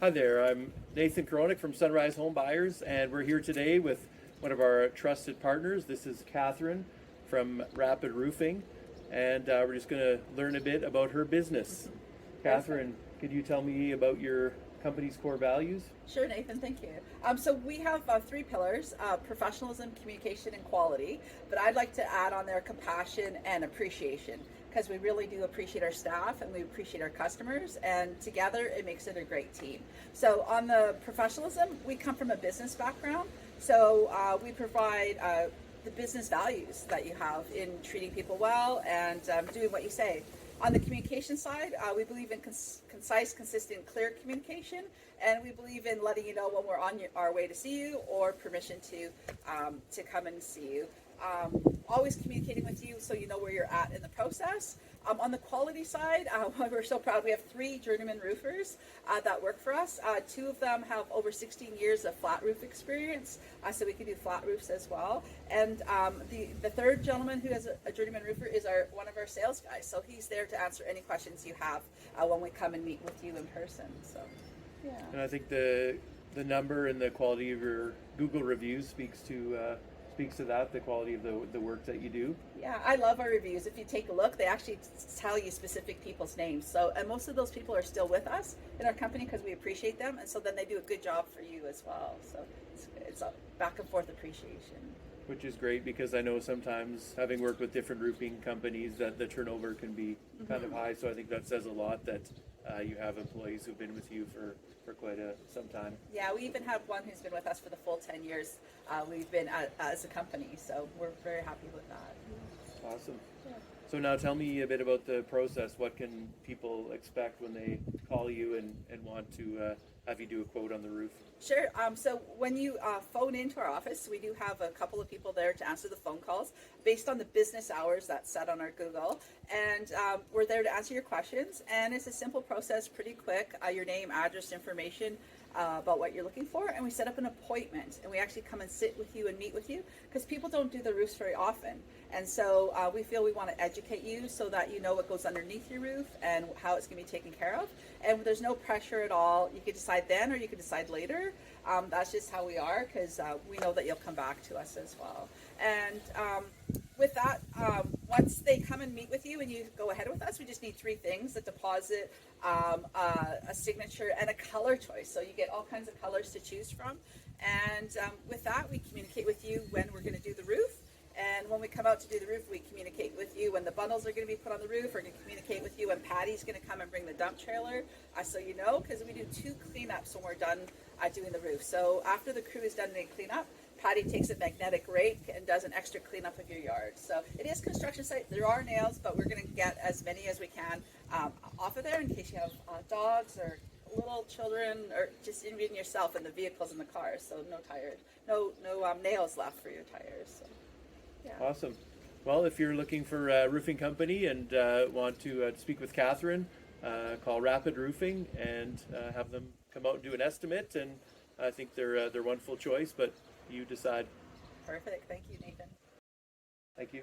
Hi there, I'm Nathan Korownyk from Sunrise Home Buyers, and we're here today with one of our trusted partners. This is Catherine from Rapid Roofing, and we're just going to learn a bit about her business. Catherine, could you tell me about your company's core values? Sure, Nathan, thank you. So we have three pillars, professionalism, communication, and quality, but I'd like to add on there compassion and appreciation, because we really do appreciate our staff and we appreciate our customers, and together it makes it a great team. So on the professionalism, we come from a business background, so we provide the business values that you have in treating people well and doing what you say. On the communication side, we believe in concise, consistent, clear communication, and we believe in letting you know when we're on our way to see you or permission to come and see you. Always communicating with you so you know where you're at in the process. On the quality side, we're so proud. We have three journeyman roofers that work for us. Two of them have over 16 years of flat roof experience, so we can do flat roofs as well. And the third gentleman who has a journeyman roofer is one of our sales guys. So he's there to answer any questions you have when we come and meet with you in person. So, yeah. And I think the number and the quality of your Google reviews speaks to that, the quality of the work that you do. Yeah, I love our reviews. If you take a look, they actually tell you specific people's names. So, and most of those people are still with us in our company because we appreciate them, and so then they do a good job for you as well. So it's a back and forth appreciation. Which is great, because I know sometimes, having worked with different roofing companies, that the turnover can be kind of high. So I think that says a lot that you have employees who've been with you for quite some time. Yeah, we even have one who's been with us for the full 10 years. We've been as a company, so we're very happy with that. Awesome. Yeah. So now tell me a bit about the process. What can people expect when they call you and want to have you do a quote on the roof? Sure. So when you phone into our office, we do have a couple of people there to answer the phone calls based on the business hours that's set on our Google. And we're there to answer your questions. And it's a simple process, pretty quick. Your name, address, information about what you're looking for. And we set up an appointment. And we actually come and sit with you and meet with you, because people don't do the roofs very often. And so we feel we want to educate you so that you know what goes underneath your roof and how it's going to be taken care of. And there's no pressure at all. You can decide then or you can decide later. That's just how we are, because we know that you'll come back to us as well. And with that, once they come and meet with you and you go ahead with us, we just need three things: a deposit, a signature, and a color choice. So you get all kinds of colors to choose from. And with that, we communicate with you when we're going to do the roof. And when we come out to do the roof, we communicate with you when the bundles are going to be put on the roof. We're going to communicate with you when Patty's going to come and bring the dump trailer, so you know, because we do 2 cleanups when we're done doing the roof. So after the crew is done doing cleanup, Patty takes a magnetic rake and does an extra cleanup of your yard. So it is construction site. There are nails, but we're going to get as many as we can off of there in case you have dogs or little children, or just even yourself in the vehicles and the cars. So no nails left for your tires. So. Yeah. Awesome. Well, if you're looking for a roofing company and want to speak with Catherine, call Rapid Roofing and have them come out and do an estimate. And I think they're a wonderful choice, but you decide. Perfect. Thank you, Nathan. Thank you.